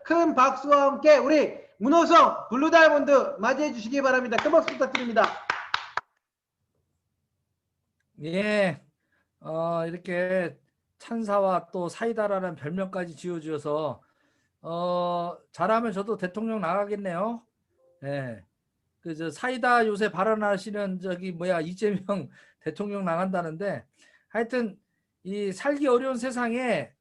큰 박수와 함께 우리 문호성 블루다이몬드 맞이해 주시기 바랍니다. 큰 박수 부탁드립니다. 예, 이렇게 찬사와 또 사이다라는 별명까지 지어주셔서 잘하면 저도 대통령 나가겠네요. 예, 저 사이다 요새 발언하시는 이재명 대통령 나간다는데, 하여튼 이 살기 어려운 세상에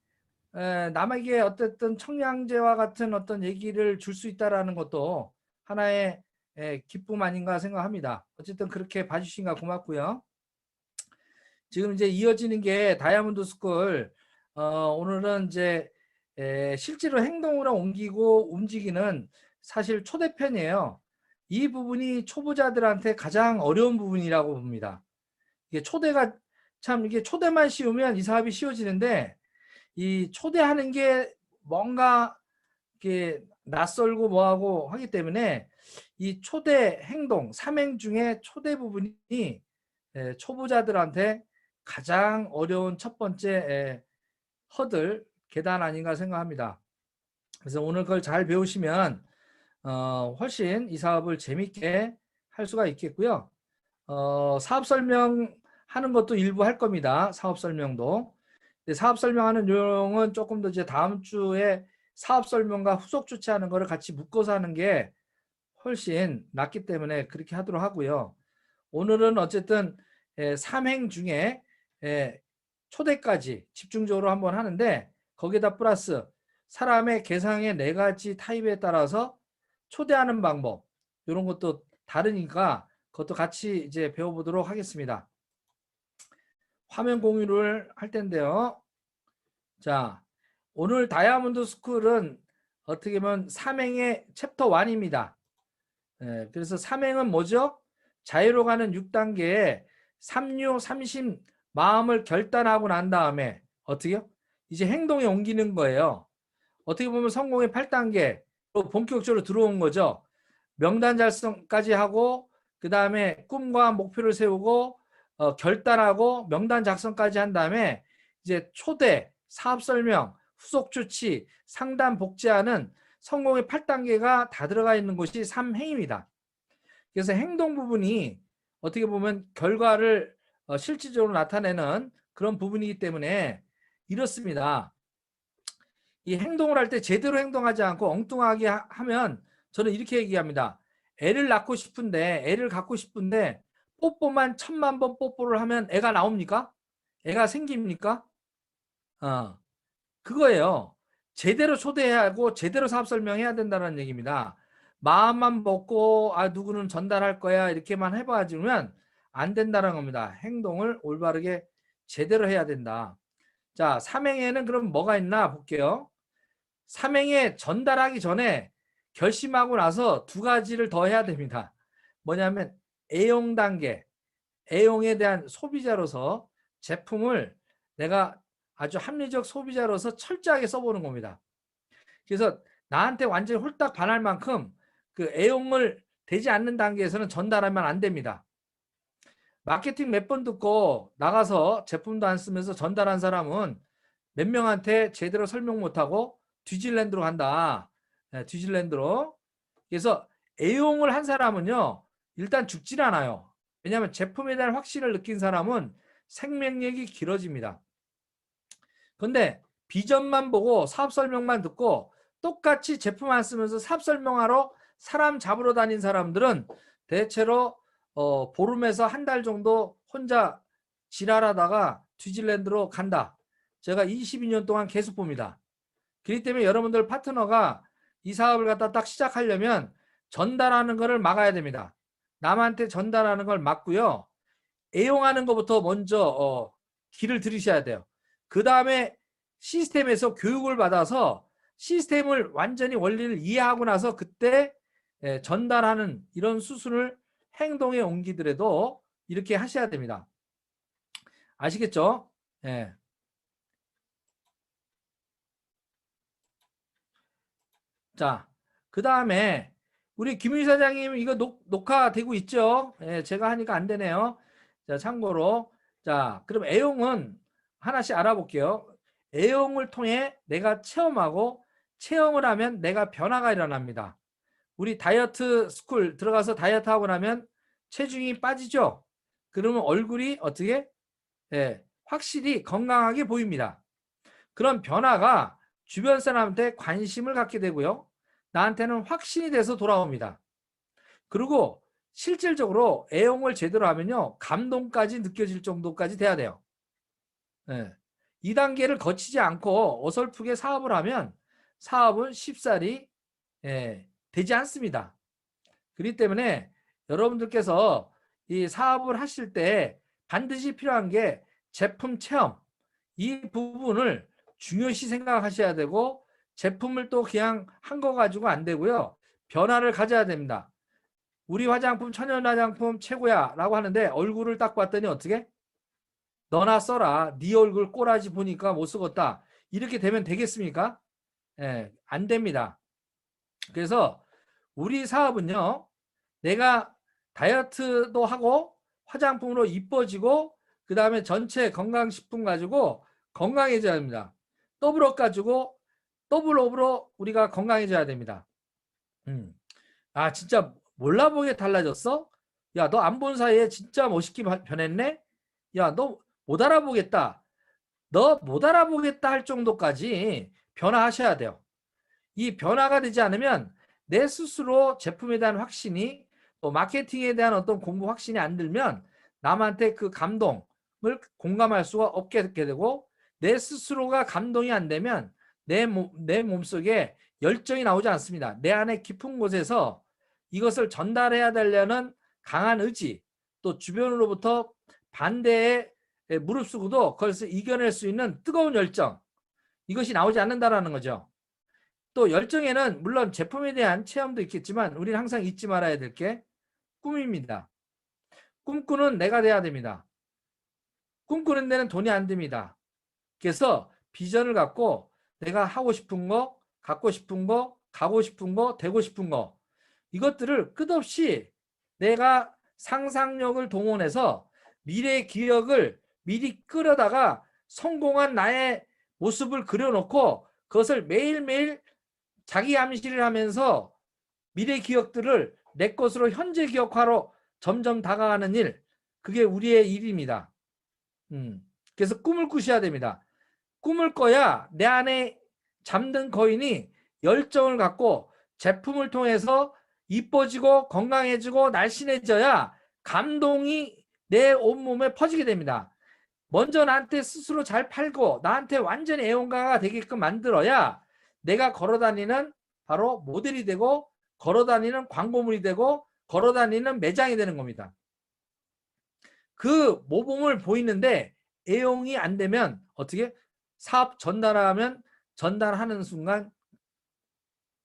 남에게 어쨌든 청량제와 같은 어떤 얘기를 줄 수 있다라는 것도 하나의 기쁨 아닌가 생각합니다. 어쨌든 그렇게 봐주시니까 고맙고요. 지금 이제 이어지는 게 다이아몬드 스쿨, 오늘은 이제 실제로 행동으로 옮기고 움직이는 사실 초대편이에요. 이 부분이 초보자들한테 가장 어려운 부분이라고 봅니다. 이게 초대가 참, 이게 초대만 쉬우면 이 사업이 쉬워지는데, 이 초대하는 게 뭔가 이렇게 낯설고 뭐하고 하기 때문에 이 초대 행동, 삼행 중에 초대 부분이 초보자들한테 가장 어려운 첫 번째 허들, 계단 아닌가 생각합니다. 그래서 오늘 그걸 잘 배우시면 훨씬 이 사업을 재밌게 할 수가 있겠고요. 사업 설명하는 것도 일부 할 겁니다. 사업 설명도. 사업 설명하는 내용은 조금 더 이제 다음 주에 사업 설명과 후속 조치하는 거를 같이 묶어서 하는 게 훨씬 낫기 때문에 그렇게 하도록 하고요. 오늘은 어쨌든 삼행 중에 초대까지 집중적으로 한번 하는데, 거기에다 플러스 사람의 개성의 4가지 타입에 따라서 초대하는 방법, 이런 것도 다르니까 그것도 같이 이제 배워보도록 하겠습니다. 화면 공유를 할 텐데요. 자, 오늘 다이아몬드 스쿨은 어떻게 보면 삼행의 챕터 1입니다. 그래서 삼행은 뭐죠? 자유로 가는 6단계에 삼류, 삼심, 마음을 결단하고 난 다음에 어떻게요? 이제 행동에 옮기는 거예요. 어떻게 보면 성공의 8단계로 본격적으로 들어온 거죠. 명단 작성까지 하고, 그 다음에 꿈과 목표를 세우고 결단하고 명단 작성까지 한 다음에 이제 초대, 사업 설명, 후속 조치, 상담, 복제하는 성공의 8단계가 다 들어가 있는 곳이 삼행입니다. 그래서 행동 부분이 어떻게 보면 결과를 실질적으로 나타내는 그런 부분이기 때문에 이렇습니다. 이 행동을 할 때 제대로 행동하지 않고 엉뚱하게 하면 저는 이렇게 얘기합니다. 애를 낳고 싶은데, 애를 갖고 싶은데 뽀뽀만 1000만 번 뽀뽀를 하면 애가 나옵니까? 애가 생깁니까? 그거예요. 제대로 초대해야 하고 제대로 사업 설명해야 된다는 얘기입니다. 마음만 먹고 누구는 전달할 거야 이렇게만 해봐주면 안 된다는 겁니다. 행동을 올바르게 제대로 해야 된다. 자, 삼행에는 그럼 뭐가 있나 볼게요. 삼행에 전달하기 전에 결심하고 나서 2가지를 더 해야 됩니다. 뭐냐면 애용 단계, 애용에 대한 소비자로서 제품을 내가 아주 합리적 소비자로서 철저하게 써보는 겁니다. 그래서 나한테 완전히 홀딱 반할 만큼 그 애용을 되지 않는 단계에서는 전달하면 안 됩니다. 마케팅 몇 번 듣고 나가서 제품도 안 쓰면서 전달한 사람은 몇 명한테 제대로 설명 못하고 뒤질랜드로 간다. 뒤질랜드로. 그래서 애용을 한 사람은요, 일단 죽질 않아요. 왜냐하면 제품에 대한 확신을 느낀 사람은 생명력이 길어집니다. 근데 비전만 보고 사업 설명만 듣고 똑같이 제품 안 쓰면서 사업 설명하러 사람 잡으러 다닌 사람들은 대체로 보름에서 한 달 정도 혼자 지랄하다가 뒤질랜드로 간다. 제가 22년 동안 계속 봅니다. 그렇기 때문에 여러분들 파트너가 이 사업을 갖다 딱 시작하려면 전달하는 것을 막아야 됩니다. 남한테 전달하는 걸 막고요. 애용하는 것부터 먼저 길을 들이셔야 돼요. 그 다음에 시스템에서 교육을 받아서 시스템을 완전히 원리를 이해하고 나서 그때 전달하는 이런 수순을 행동에 옮기더라도 이렇게 하셔야 됩니다. 아시겠죠? 예. 자, 그 다음에 우리 김윤희 사장님 이거 녹화되고 있죠? 예, 제가 하니까 안 되네요. 자, 참고로. 자, 그럼 애용은 하나씩 알아볼게요. 애용을 통해 내가 체험하고 체험을 하면 내가 변화가 일어납니다. 우리 다이어트 스쿨 들어가서 다이어트 하고 나면 체중이 빠지죠. 그러면 얼굴이 어떻게? 예, 확실히 건강하게 보입니다. 그런 변화가 주변 사람한테 관심을 갖게 되고요. 나한테는 확신이 돼서 돌아옵니다. 그리고 실질적으로 애용을 제대로 하면요. 감동까지 느껴질 정도까지 돼야 돼요. 예. 이 단계를 거치지 않고 어설프게 사업을 하면 사업은 쉽사리 되지 않습니다. 그렇기 때문에 여러분들께서 이 사업을 하실 때 반드시 필요한 게 제품 체험, 이 부분을 중요시 생각하셔야 되고, 제품을 또 그냥 한 거 가지고 안 되고요. 변화를 가져야 됩니다. 우리 화장품, 천연 화장품 최고야 라고 하는데 얼굴을 딱 봤더니 어떻게? 너나 써라. 네 얼굴 꼬라지 보니까 못 쓰겠다. 이렇게 되면 되겠습니까? 안 됩니다. 그래서 우리 사업은요. 내가 다이어트도 하고 화장품으로 이뻐지고 그 다음에 전체 건강식품 가지고 건강해져야 합니다. 더블업 가지고 더블업으로 우리가 건강해져야 됩니다. 아 진짜 몰라보게 달라졌어? 야 너 안 본 사이에 진짜 멋있게 변했네? 야 너 못 알아보겠다. 너 못 알아보겠다 할 정도까지 변화하셔야 돼요. 이 변화가 되지 않으면 내 스스로 제품에 대한 확신이, 또 마케팅에 대한 어떤 공부 확신이 안 들면 남한테 그 감동을 공감할 수가 없게 되고, 내 스스로가 감동이 안 되면 내 몸속에 열정이 나오지 않습니다. 내 안에 깊은 곳에서 이것을 전달해야 되려는 강한 의지, 또 주변으로부터 반대에 무릅쓰고도 그것을 이겨낼 수 있는 뜨거운 열정, 이것이 나오지 않는다라는 거죠. 또 열정에는 물론 제품에 대한 체험도 있겠지만 우리는 항상 잊지 말아야 될 게 꿈입니다. 꿈꾸는 내가 돼야 됩니다. 꿈꾸는 데는 돈이 안 듭니다. 그래서 비전을 갖고 내가 하고 싶은 거, 갖고 싶은 거, 가고 싶은 거, 되고 싶은 거, 이것들을 끝없이 내가 상상력을 동원해서 미래의 기억을 미리 끌어다가 성공한 나의 모습을 그려놓고 그것을 매일매일 자기 암시를 하면서 미래 기억들을 내 것으로 현재 기억화로 점점 다가가는 일, 그게 우리의 일입니다. 그래서 꿈을 꾸셔야 됩니다. 꿈을 꿔야 내 안에 잠든 거인이 열정을 갖고 제품을 통해서 이뻐지고 건강해지고 날씬해져야 감동이 내 온몸에 퍼지게 됩니다. 먼저 나한테 스스로 잘 팔고 나한테 완전히 애용가가 되게끔 만들어야 내가 걸어다니는 바로 모델이 되고 걸어다니는 광고물이 되고 걸어다니는 매장이 되는 겁니다. 그 모범을 보이는데 애용이 안 되면 어떻게? 사업 전달하는 순간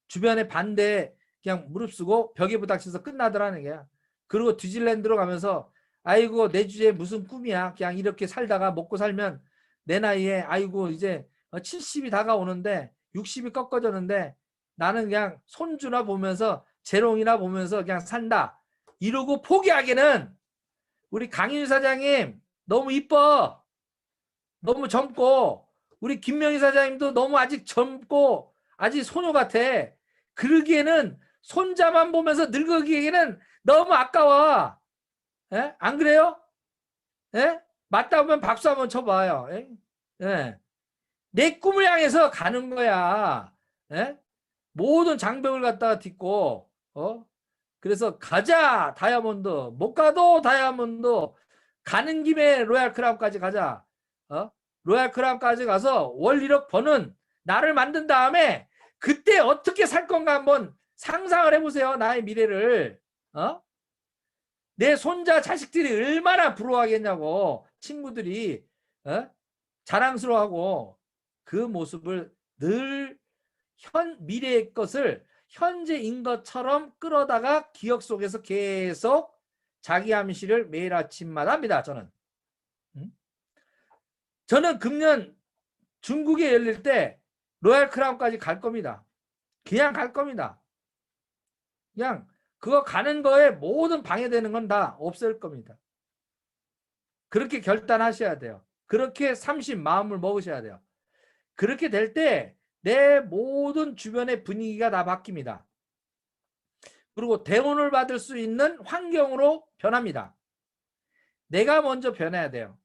주변의 반대에 그냥 무릅쓰고 벽에 부닥쳐서 끝나더라는 거야. 그리고 디즈니랜드로 가면서 아이고 내 주제에 무슨 꿈이야. 그냥 이렇게 살다가 먹고 살면 내 나이에 아이고 이제 70이 다가오는데 60이 꺾어졌는데 나는 그냥 손주나 보면서 재롱이나 보면서 그냥 산다. 이러고 포기하기는 우리 강인유 사장님 너무 이뻐. 너무 젊고 우리 김명희 사장님도 너무 아직 젊고 아직 소녀 같아. 그러기에는 손자만 보면서 늙어기에는 너무 아까워. 에? 안 그래요? 에? 맞다 보면 박수 한번 쳐봐요. 에? 에? 내 꿈을 향해서 가는 거야. 에? 모든 장벽을 갖다가 딛고 그래서 가자 다이아몬드, 못 가도 다이아몬드, 가는 김에 로얄 크라운까지 가자. 로얄 크라운까지 가서 월 1억 버는 나를 만든 다음에 그때 어떻게 살 건가 한번 상상을 해보세요. 나의 미래를. 내 손자 자식들이 얼마나 부러워하겠냐고. 친구들이 자랑스러워하고 그 모습을 늘 미래의 것을 현재인 것처럼 끌어다가 기억 속에서 계속 자기 암시를 매일 아침마다 합니다. 저는 금년 중국에 열릴 때 로얄 크라운까지 갈 겁니다. 그냥 갈 겁니다. 그냥 그거 가는 거에 모든 방해되는 건 다 없앨 겁니다. 그렇게 결단하셔야 돼요. 그렇게 30 마음을 먹으셔야 돼요. 그렇게 될 때 내 모든 주변의 분위기가 다 바뀝니다. 그리고 대우를 받을 수 있는 환경으로 변합니다. 내가 먼저 변해야 돼요.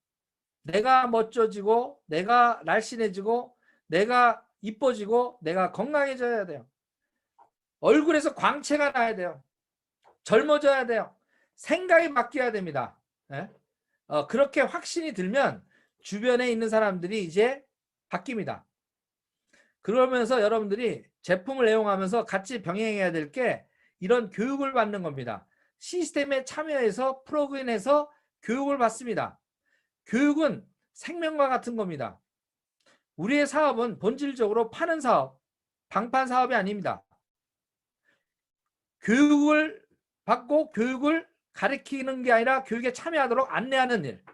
내가 멋져지고, 내가 날씬해지고, 내가 이뻐지고, 내가 건강해져야 돼요. 얼굴에서 광채가 나야 돼요. 젊어져야 돼요. 생각이 바뀌어야 됩니다. 예? 그렇게 확신이 들면 주변에 있는 사람들이 이제 바뀝니다. 그러면서 여러분들이 제품을 애용하면서 같이 병행해야 될 게 이런 교육을 받는 겁니다. 시스템에 참여해서 프로그램에서 교육을 받습니다. 교육은 생명과 같은 겁니다. 우리의 사업은 본질적으로 파는 사업, 방판 사업이 아닙니다. 교육을 받고 교육을 가르치는 게 아니라 교육에 참여하도록 안내하는 일,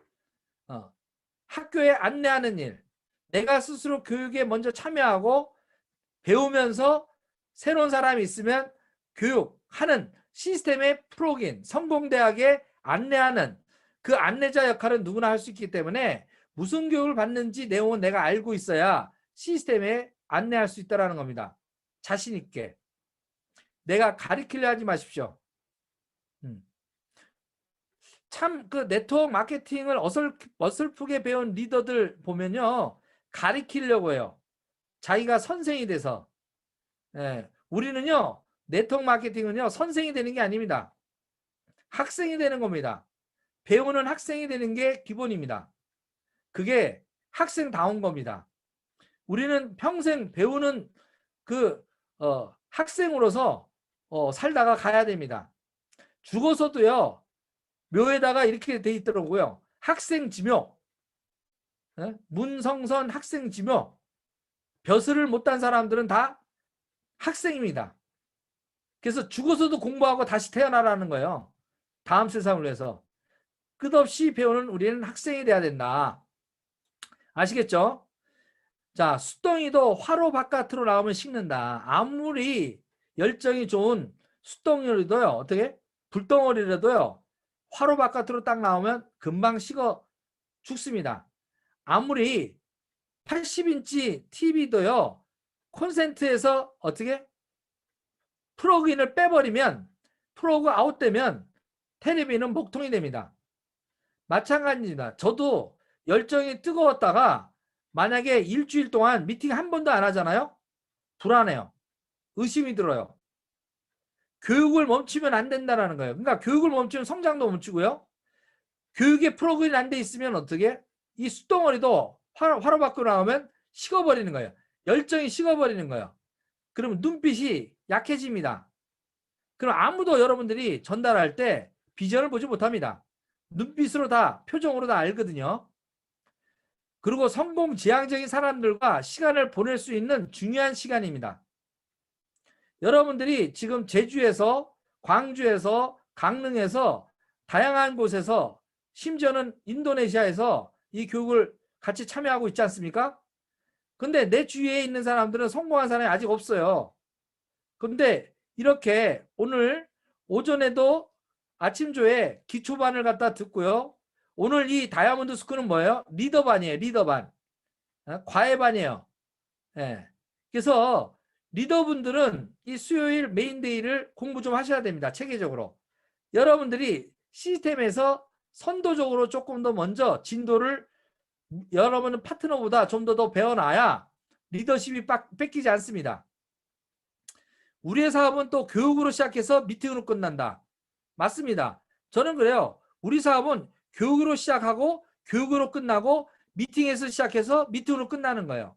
학교에 안내하는 일, 내가 스스로 교육에 먼저 참여하고 배우면서 새로운 사람이 있으면 교육하는 시스템의 프로그램, 성공대학에 안내하는 그 안내자 역할은 누구나 할 수 있기 때문에 무슨 교육을 받는지 내용은 내가 알고 있어야 시스템에 안내할 수 있다는 겁니다. 자신 있게. 내가 가르치려 하지 마십시오. 참 그 네트워크 마케팅을 어설프게 배운 리더들 보면요. 가르치려고 해요. 자기가 선생이 돼서. 예, 우리는요. 네트워크 마케팅은요. 선생이 되는 게 아닙니다. 학생이 되는 겁니다. 배우는 학생이 되는 게 기본입니다. 그게 학생다운 겁니다. 우리는 평생 배우는 그 학생으로서 살다가 가야 됩니다. 죽어서도요. 묘에다가 이렇게 돼 있더라고요. 학생지묘. 문성선 학생지묘. 벼슬을 못한 사람들은 다 학생입니다. 그래서 죽어서도 공부하고 다시 태어나라는 거예요. 다음 세상을 위해서. 끝없이 배우는 우리는 학생이 돼야 된다. 아시겠죠? 자, 숫덩이도 화로 바깥으로 나오면 식는다. 아무리 열정이 좋은 숫덩이라도요. 어떻게? 불덩어리라도요. 화로 바깥으로 딱 나오면 금방 식어 죽습니다. 아무리 80인치 TV도요. 콘센트에서 어떻게? 플러그인을 빼버리면 플러그 아웃되면 텔레비는 목통이 됩니다. 마찬가지입니다. 저도 열정이 뜨거웠다가 만약에 일주일 동안 미팅 한 번도 안 하잖아요. 불안해요. 의심이 들어요. 교육을 멈추면 안 된다는 거예요. 그러니까 교육을 멈추면 성장도 멈추고요. 교육에 프로그램이 안 돼 있으면 어떻게? 이 숫덩어리도 화로 밖으로 나오면 식어버리는 거예요. 열정이 식어버리는 거예요. 그러면 눈빛이 약해집니다. 그럼 아무도 여러분들이 전달할 때 비전을 보지 못합니다. 눈빛으로 다, 표정으로 다 알거든요. 그리고 성공 지향적인 사람들과 시간을 보낼 수 있는 중요한 시간입니다. 여러분들이 지금 제주에서, 광주에서, 강릉에서, 다양한 곳에서, 심지어는 인도네시아에서 이 교육을 같이 참여하고 있지 않습니까? 근데 내 주위에 있는 사람들은 성공한 사람이 아직 없어요. 근데 이렇게 오늘 오전에도 아침조에 기초반을 갖다 듣고요. 오늘 이 다이아몬드 스쿨은 뭐예요? 리더반이에요. 리더반. 과외반이에요. 예. 그래서 리더분들은 이 수요일 메인데이를 공부 좀 하셔야 됩니다. 체계적으로. 여러분들이 시스템에서 선도적으로 조금 더 먼저 진도를 여러분 파트너보다 좀 더 배워놔야 리더십이 뺏기지 않습니다. 우리의 사업은 또 교육으로 시작해서 미팅으로 끝난다. 맞습니다. 저는 그래요. 우리 사업은 교육으로 시작하고 교육으로 끝나고 미팅에서 시작해서 미팅으로 끝나는 거예요.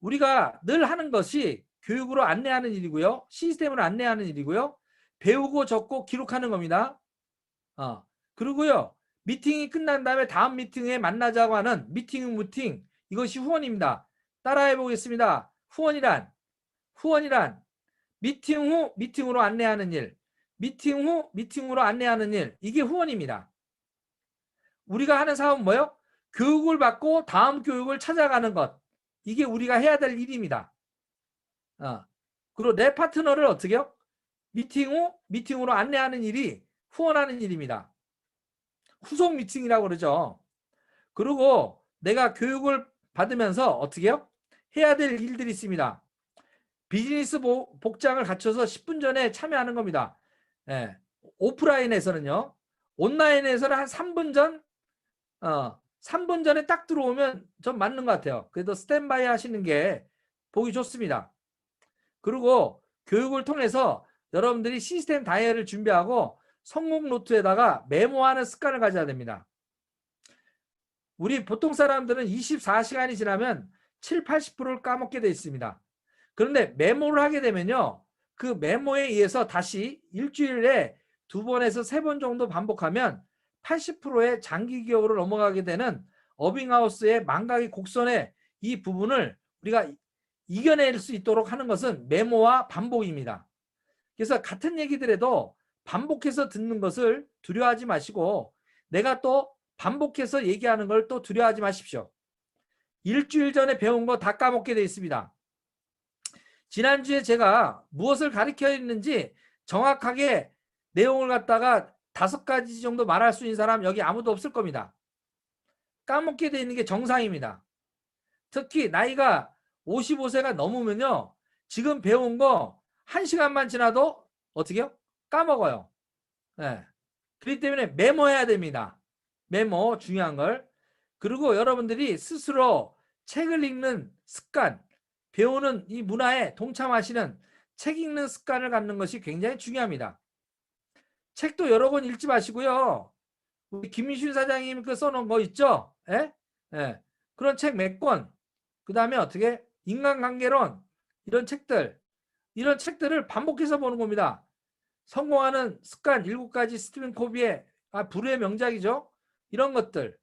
우리가 늘 하는 것이 교육으로 안내하는 일이고요. 시스템으로 안내하는 일이고요. 배우고 적고 기록하는 겁니다. 그리고요. 미팅이 끝난 다음에 다음 미팅에 만나자고 하는 미팅 이것이 후원입니다. 따라해 보겠습니다. 후원이란 미팅 후 미팅으로 안내하는 일, 미팅 후 미팅으로 안내하는 일, 이게 후원입니다. 우리가 하는 사업은 뭐예요? 교육을 받고 다음 교육을 찾아가는 것, 이게 우리가 해야 될 일입니다. 그리고 내 파트너를 어떻게 해요? 미팅 후 미팅으로 안내하는 일이 후원하는 일입니다. 후속 미팅이라고 그러죠. 그리고 내가 교육을 받으면서 어떻게 해요? 해야 될 일들이 있습니다. 비즈니스 복장을 갖춰서 10분 전에 참여하는 겁니다. 예. 오프라인에서는요. 온라인에서는 한 3분 전, 3분 전에 딱 들어오면 좀 맞는 것 같아요. 그래도 스탠바이 하시는 게 보기 좋습니다. 그리고 교육을 통해서 여러분들이 시스템 다이어리를 준비하고 성공 노트에다가 메모하는 습관을 가져야 됩니다. 우리 보통 사람들은 24시간이 지나면 7, 80%를 까먹게 되어 있습니다. 그런데 메모를 하게 되면요. 그 메모에 의해서 다시 일주일에 2번에서 3번 정도 반복하면 80%의 장기 기억으로 넘어가게 되는 어빙하우스의 망각의 곡선의 이 부분을 우리가 이겨낼 수 있도록 하는 것은 메모와 반복입니다. 그래서 같은 얘기들에도 반복해서 듣는 것을 두려워하지 마시고 내가 또 반복해서 얘기하는 걸 또 두려워하지 마십시오. 일주일 전에 배운 거 다 까먹게 되어 있습니다. 지난주에 제가 무엇을 가르쳐 있는지 정확하게 내용을 갖다가 5가지 정도 말할 수 있는 사람 여기 아무도 없을 겁니다. 까먹게 되어 있는 게 정상입니다. 특히 나이가 55세가 넘으면요. 지금 배운 거 1시간만 지나도 어떻게요? 까먹어요. 네. 그렇기 때문에 메모해야 됩니다. 메모 중요한 걸. 그리고 여러분들이 스스로 책을 읽는 습관, 배우는 이 문화에 동참하시는 책 읽는 습관을 갖는 것이 굉장히 중요합니다. 책도 여러 권 읽지 마시고요. 우리 김민순 사장님 그 써놓은 거 있죠? 예? 예. 그런 책 몇 권, 그 다음에 어떻게 인간관계론 이런 책들을 반복해서 보는 겁니다. 성공하는 습관 7가지 스티븐 코비의 불후의 명작이죠. 이런 것들.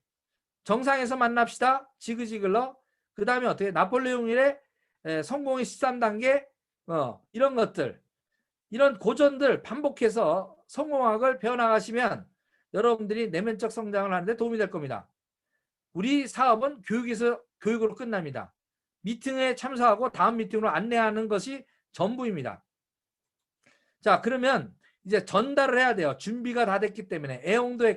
정상에서 만납시다. 지그지글러. 그 다음에 어떻게 나폴레옹 힐의 성공의 13단계 이런 것들. 이런 고전들 반복해서 성공학을 배워나가시면 여러분들이 내면적 성장을 하는데 도움이 될 겁니다. 우리 사업은 교육으로 끝납니다. 미팅에 참석하고 다음 미팅으로 안내하는 것이 전부입니다. 자, 그러면 이제 전달을 해야 돼요. 준비가 다 됐기 때문에 애용도에